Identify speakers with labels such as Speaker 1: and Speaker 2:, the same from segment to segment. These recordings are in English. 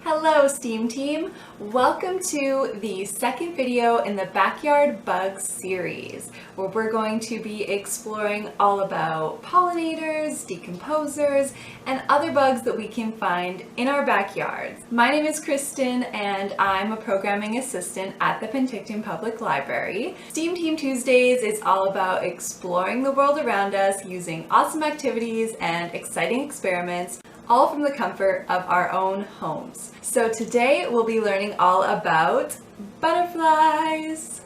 Speaker 1: Hello S.T.E.A.M team! Welcome to the second video in the Backyard Bugs series, where we're going to be exploring all about pollinators, decomposers, and other bugs that we can find in our backyards. My name is Kristen and I'm a programming assistant at the Penticton Public Library. S.T.E.A.M Team Tuesdays is all about exploring the world around us using awesome activities and exciting experiments, all from the comfort of our own homes. So today we'll be learning all about butterflies,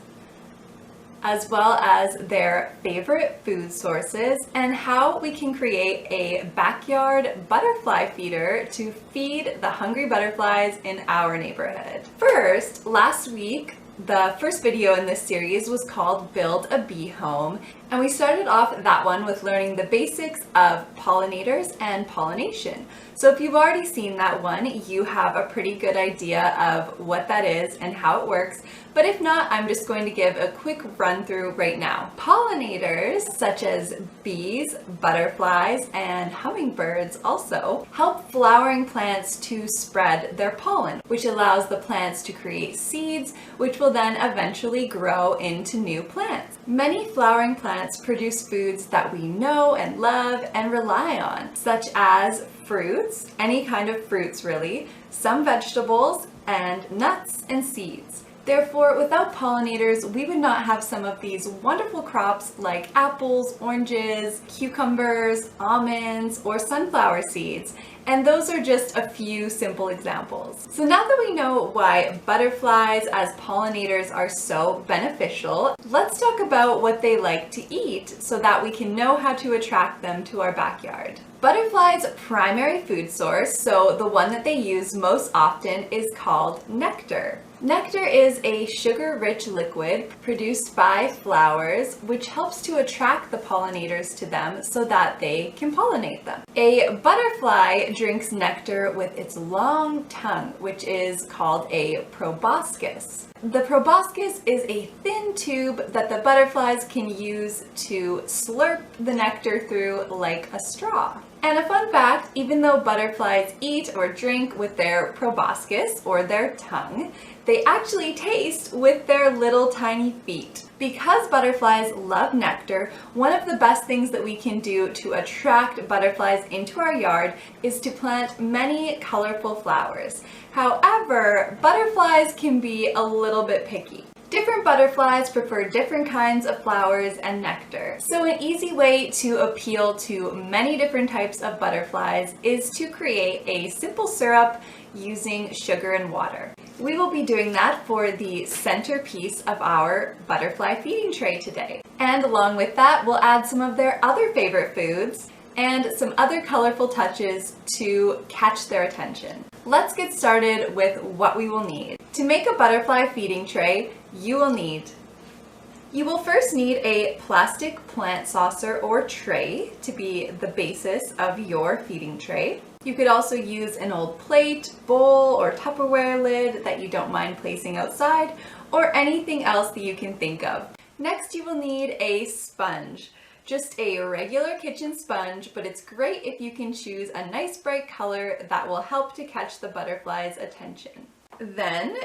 Speaker 1: as well as their favorite food sources and how we can create a backyard butterfly feeder to feed the hungry butterflies in our neighborhood. First, last week, the first video in this series was called Build a Bee Home, and we started off that one with learning the basics of pollinators and pollination. So if you've already seen that one, you have a pretty good idea of what that is and how it works. But if not, I'm just going to give a quick run through right now. Pollinators, such as bees, butterflies, and hummingbirds also, help flowering plants to spread their pollen, which allows the plants to create seeds, which will then eventually grow into new plants. Many flowering plants produce foods that we know and love and rely on, such as fruits, any kind of fruits really, some vegetables, and nuts and seeds. Therefore, without pollinators, we would not have some of these wonderful crops like apples, oranges, cucumbers, almonds, or sunflower seeds. And those are just a few simple examples. So now that we know why butterflies as pollinators are so beneficial, let's talk about what they like to eat so that we can know how to attract them to our backyard. Butterflies' primary food source, so the one that they use most often, is called nectar. Nectar is a sugar-rich liquid produced by flowers, which helps to attract the pollinators to them so that they can pollinate them. A butterfly drinks nectar with its long tongue, which is called a proboscis. The proboscis is a thin tube that the butterflies can use to slurp the nectar through like a straw. And a fun fact, even though butterflies eat or drink with their proboscis or their tongue, they actually taste with their little tiny feet. Because butterflies love nectar, one of the best things that we can do to attract butterflies into our yard is to plant many colorful flowers. However, butterflies can be a little bit picky. Different butterflies prefer different kinds of flowers and nectar. So an easy way to appeal to many different types of butterflies is to create a simple syrup using sugar and water. We will be doing that for the centerpiece of our butterfly feeding tray today. And along with that, we'll add some of their other favorite foods and some other colorful touches to catch their attention. Let's get started with what we will need. To make a butterfly feeding tray, you will first need a plastic plant saucer or tray to be the basis of your feeding tray. You could also use an old plate, bowl, or Tupperware lid that you don't mind placing outside, or anything else that you can think of. Next, you will need a sponge. Just a regular kitchen sponge, but it's great if you can choose a nice bright color that will help to catch the butterflies' attention. Then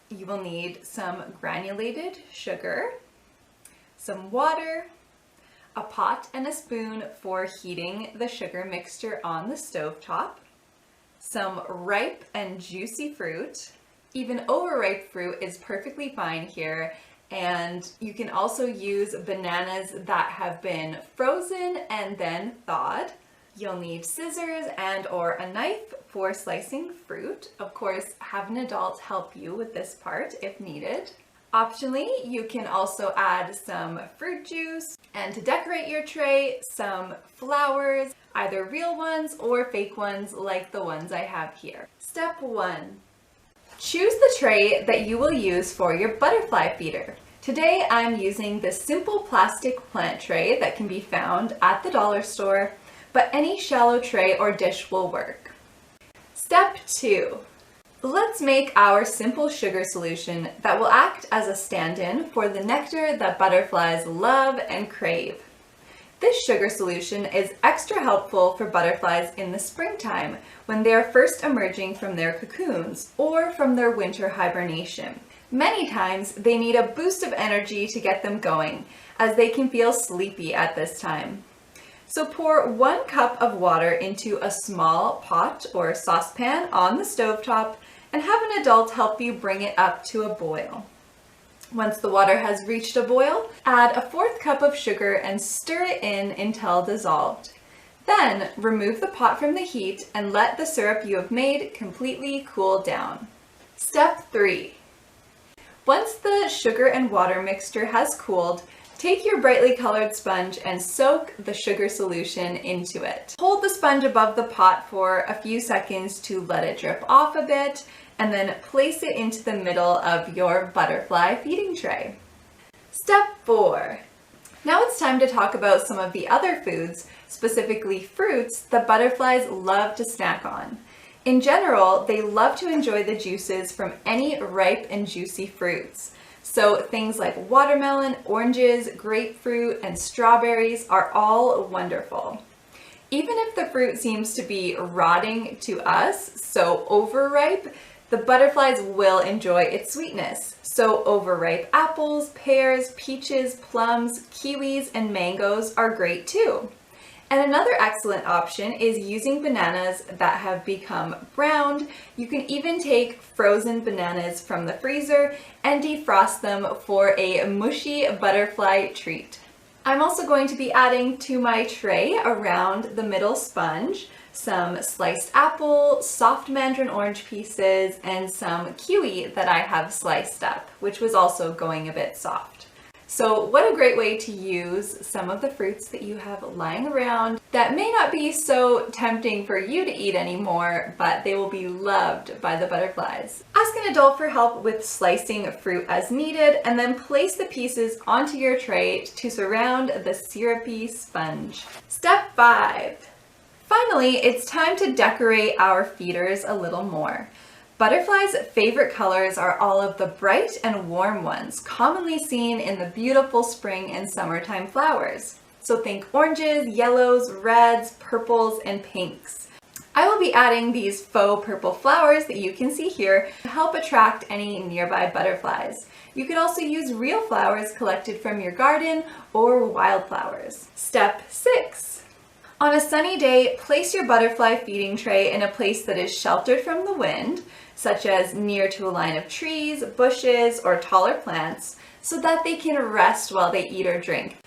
Speaker 1: you will need some granulated sugar, some water, a pot and a spoon for heating the sugar mixture on the stovetop, some ripe and juicy fruit. Even overripe fruit is perfectly fine here. And you can also use bananas that have been frozen and then thawed. You'll need scissors and or a knife for slicing fruit. Of course, have an adult help you with this part if needed. Optionally, you can also add some fruit juice, and to decorate your tray, some flowers, either real ones or fake ones like the ones I have here. Step 1. Choose the tray that you will use for your butterfly feeder. Today I'm using this simple plastic plant tray that can be found at the dollar store, but any shallow tray or dish will work. Step 2. Let's make our simple sugar solution that will act as a stand-in for the nectar that butterflies love and crave. This sugar solution is extra helpful for butterflies in the springtime when they are first emerging from their cocoons or from their winter hibernation. Many times they need a boost of energy to get them going, as they can feel sleepy at this time. So pour 1 cup of water into a small pot or saucepan on the stovetop and have an adult help you bring it up to a boil. Once the water has reached a boil, add a 1/4 cup of sugar and stir it in until dissolved. Then remove the pot from the heat and let the syrup you have made completely cool down. Step 3. Once the sugar and water mixture has cooled, take your brightly colored sponge and soak the sugar solution into it. Hold the sponge above the pot for a few seconds to let it drip off a bit, and then place it into the middle of your butterfly feeding tray. Step 4. Now it's time to talk about some of the other foods, specifically fruits, that butterflies love to snack on. In general, they love to enjoy the juices from any ripe and juicy fruits. So things like watermelon, oranges, grapefruit, and strawberries are all wonderful. Even if the fruit seems to be rotting to us, so overripe, the butterflies will enjoy its sweetness. So overripe apples, pears, peaches, plums, kiwis, and mangoes are great too. And another excellent option is using bananas that have become browned. You can even take frozen bananas from the freezer and defrost them for a mushy butterfly treat. I'm also going to be adding to my tray around the middle sponge some sliced apple, soft mandarin orange pieces, and some kiwi that I have sliced up, which was also going a bit soft. So what a great way to use some of the fruits that you have lying around that may not be so tempting for you to eat anymore, but they will be loved by the butterflies. Ask an adult for help with slicing fruit as needed, and then place the pieces onto your tray to surround the syrupy sponge. Step 5. Finally, it's time to decorate our feeders a little more. Butterflies' favorite colors are all of the bright and warm ones, commonly seen in the beautiful spring and summertime flowers. So think oranges, yellows, reds, purples, and pinks. I will be adding these faux purple flowers that you can see here to help attract any nearby butterflies. You could also use real flowers collected from your garden or wildflowers. Step 6. On a sunny day, place your butterfly feeding tray in a place that is sheltered from the wind, such as near to a line of trees, bushes, or taller plants, so that they can rest while they eat or drink.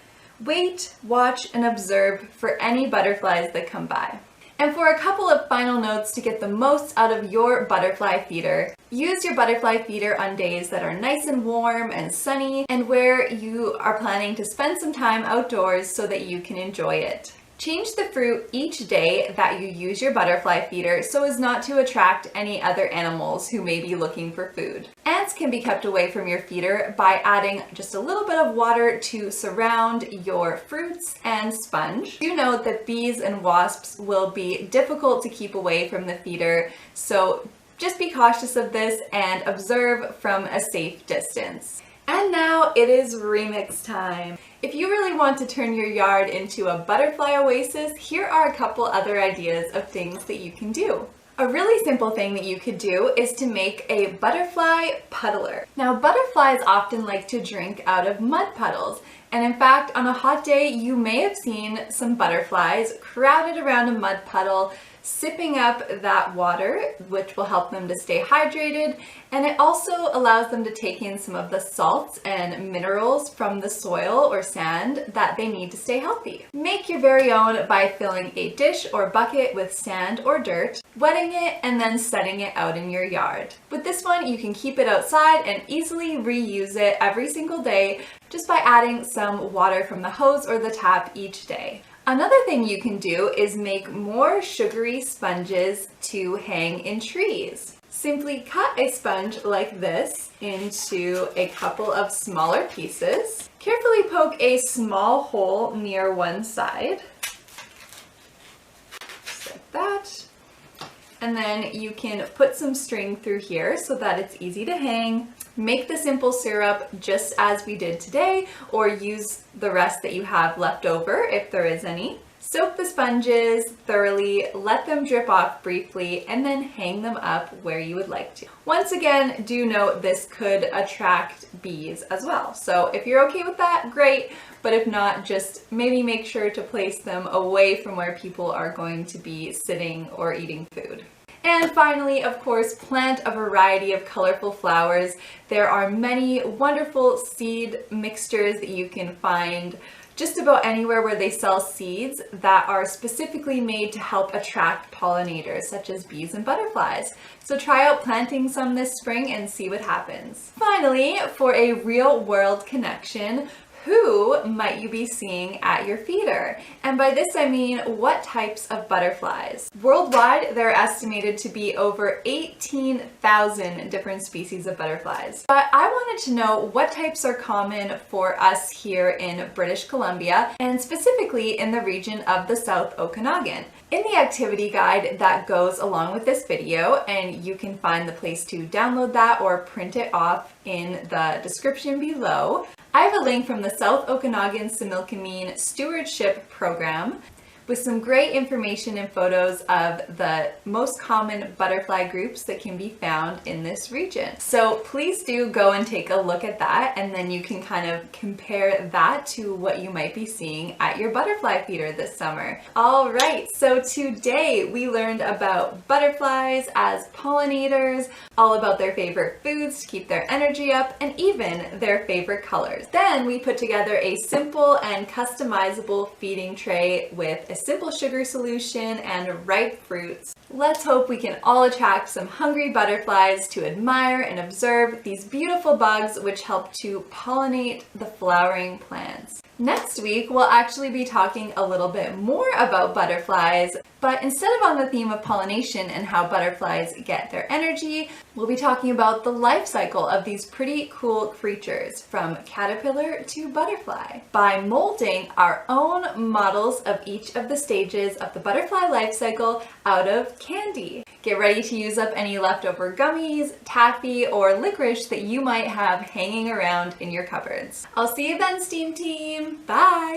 Speaker 1: Wait, watch, and observe for any butterflies that come by. And for a couple of final notes to get the most out of your butterfly feeder, use your butterfly feeder on days that are nice and warm and sunny, and where you are planning to spend some time outdoors so that you can enjoy it. Change the fruit each day that you use your butterfly feeder so as not to attract any other animals who may be looking for food. Ants can be kept away from your feeder by adding just a little bit of water to surround your fruits and sponge. Do note that bees and wasps will be difficult to keep away from the feeder, so just be cautious of this and observe from a safe distance. And now it is remix time. If you really want to turn your yard into a butterfly oasis, here are a couple other ideas of things that you can do. A really simple thing that you could do is to make a butterfly puddler. Now, butterflies often like to drink out of mud puddles, and in fact, on a hot day, you may have seen some butterflies crowded around a mud puddle, sipping up that water, which will help them to stay hydrated, and it also allows them to take in some of the salts and minerals from the soil or sand that they need to stay healthy. Make your very own by filling a dish or bucket with sand or dirt, wetting it, and then setting it out in your yard. With this one, you can keep it outside and easily reuse it every single day just by adding some water from the hose or the tap each day. Another thing you can do is make more sugary sponges to hang in trees. Simply cut a sponge like this into a couple of smaller pieces. Carefully poke a small hole near one side, just like that. And then you can put some string through here so that it's easy to hang. Make the simple syrup just as we did today, or use the rest that you have left over if there is any. Soak the sponges thoroughly, let them drip off briefly, and then hang them up where you would like to. Once again, do note this could attract bees as well. So if you're okay with that, great. But if not, just maybe make sure to place them away from where people are going to be sitting or eating food. And finally, of course, plant a variety of colorful flowers. There are many wonderful seed mixtures that you can find just about anywhere where they sell seeds that are specifically made to help attract pollinators, such as bees and butterflies. So try out planting some this spring and see what happens. Finally, for a real-world connection, who might you be seeing at your feeder? And by this I mean, what types of butterflies? Worldwide, there are estimated to be over 18,000 different species of butterflies. But I wanted to know what types are common for us here in British Columbia, and specifically in the region of the South Okanagan. In the activity guide that goes along with this video, and you can find the place to download that or print it off in the description below, I have a link from the South Okanagan Similkameen Stewardship Program with some great information and photos of the most common butterfly groups that can be found in this region. So please do go and take a look at that, and then you can kind of compare that to what you might be seeing at your butterfly feeder this summer. All right, so today we learned about butterflies as pollinators, all about their favorite foods to keep their energy up, and even their favorite colors. Then we put together a simple and customizable feeding tray with a simple sugar solution and ripe fruits. Let's hope we can all attract some hungry butterflies to admire and observe these beautiful bugs which help to pollinate the flowering plants. Next week, we'll actually be talking a little bit more about butterflies, but instead of on the theme of pollination and how butterflies get their energy, we'll be talking about the life cycle of these pretty cool creatures from caterpillar to butterfly by molding our own models of each of the stages of the butterfly life cycle out of candy. Get ready to use up any leftover gummies, taffy, or licorice that you might have hanging around in your cupboards. I'll see you then, S.T.E.A.M team. Bye!